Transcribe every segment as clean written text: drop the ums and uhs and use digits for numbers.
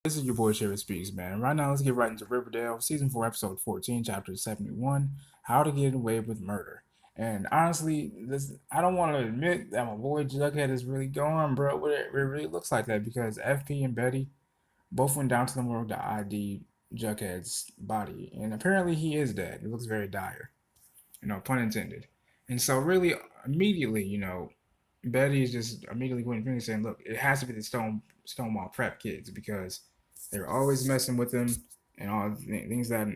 This is your boy Shafferspeeks, man. Right now, let's get right into Riverdale, Season 4, Episode 14, Chapter 71, How to Get Away with Murder. And honestly, I don't want to admit that my boy Jughead is really going, bro. It really looks like that because FP and Betty both went down to the morgue to ID Jughead's body. And apparently, he is dead. It looks very dire, pun intended. And so, really, immediately, Betty is just immediately going to saying, "Look, it has to be the Stonewall Prep kids because they're always messing with them and all the things that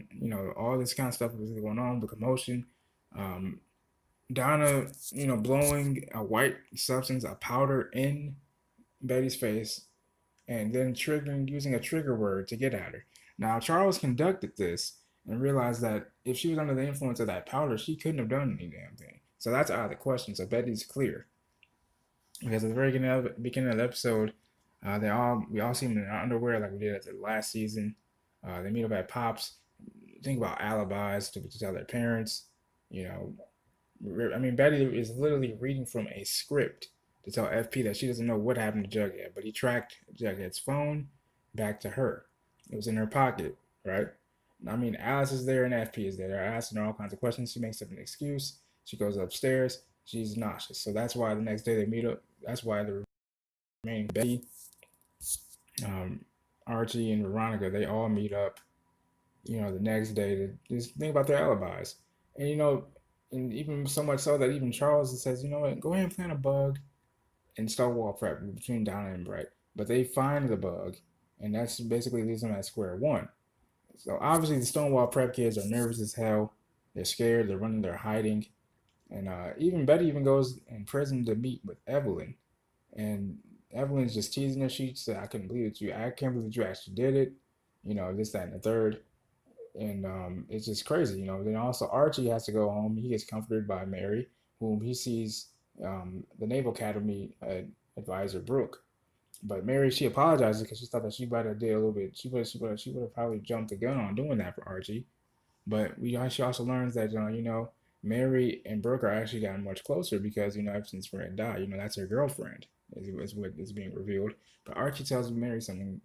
all this kind of stuff was going on, the commotion." Um, Donna, blowing a white substance, a powder in Betty's face, and then using a trigger word to get at her. Now, Charles conducted this and realized that if she was under the influence of that powder, she couldn't have done any damn thing. So that's out of the question. So Betty's clear. Because at the very beginning of the episode, we all see them in their underwear like we did at the last season. They meet up at Pops. Think about alibis to tell their parents. You know, I mean, Betty is literally reading from a script to tell FP that she doesn't know what happened to Jughead, but he tracked Jughead's phone back to her. It was in her pocket, right? I mean, Alice is there and FP is there. They're asking her all kinds of questions. She makes up an excuse. She goes upstairs. She's nauseous. So that's why the next day they meet up. That's why the remaining Betty, um, Archie, and Veronica, they all meet up, the next day to just think about their alibis. And, and even so much so that even Charles says, you know what, go ahead and plant a bug and Stonewall Prep between Donna and Brett. But they find the bug, and that's basically leaves them at square one. So obviously the Stonewall Prep kids are nervous as hell. They're scared. They're running. They're hiding. And even Betty even goes in prison to meet with Evelyn. And Evelyn's just teasing her. She said, I couldn't believe it. I can't believe that you actually did it. This, that, and the third. And it's just crazy. Then also Archie has to go home. He gets comforted by Mary, whom he sees the Naval Academy advisor Brooke. But Mary, she apologizes because she thought that she might have did a little bit. She would have probably jumped the gun on doing that for Archie. But she also learns that Mary and Brooke are actually gotten much closer because ever since Fred died, that's her girlfriend is what is being revealed. But Archie tells Mary something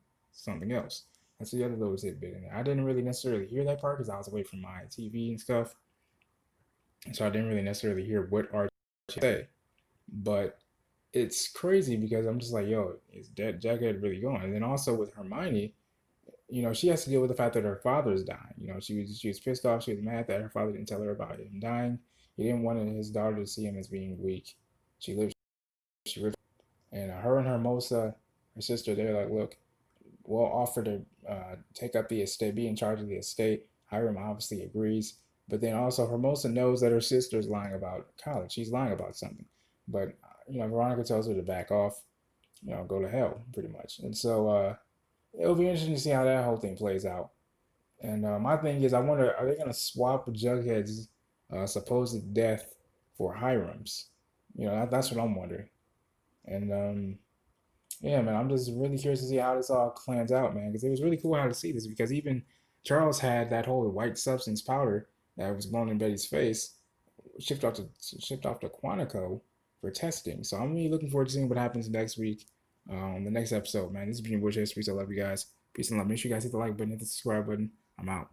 else. That's the other little tidbit in there. I didn't really necessarily hear that part because I was away from my TV and stuff, so I didn't really necessarily hear what Archie said. But it's crazy because I'm just like, yo, is Jughead really going? And then also with Hermione, she has to deal with the fact that her father's dying. She was pissed off. She was mad that her father didn't tell her about him dying. He didn't want his daughter to see him as being weak. She lived, and her and Hermosa, her sister, they're like, look, we'll offer to take up the estate, be in charge of the estate. Hiram obviously agrees, but then also Hermosa knows that her sister's lying about college. She's lying about something, but Veronica tells her to back off. Go to hell, pretty much. And so it'll be interesting to see how that whole thing plays out. And my thing is, I wonder, are they going to swap Jughead's supposed death for Hiram's? That's what I'm wondering. And yeah, man, I'm just really curious to see how this all plans out, man, because it was really cool how to see this because even Charles had that whole white substance powder that was blown in Betty's face shipped off to Quantico for testing. So I'm really looking forward to seeing what happens next week, the next episode, man. This has been your boy Jay Speaks. I love you guys. Peace and love. Make sure you guys hit the like button, hit the subscribe button. I'm out.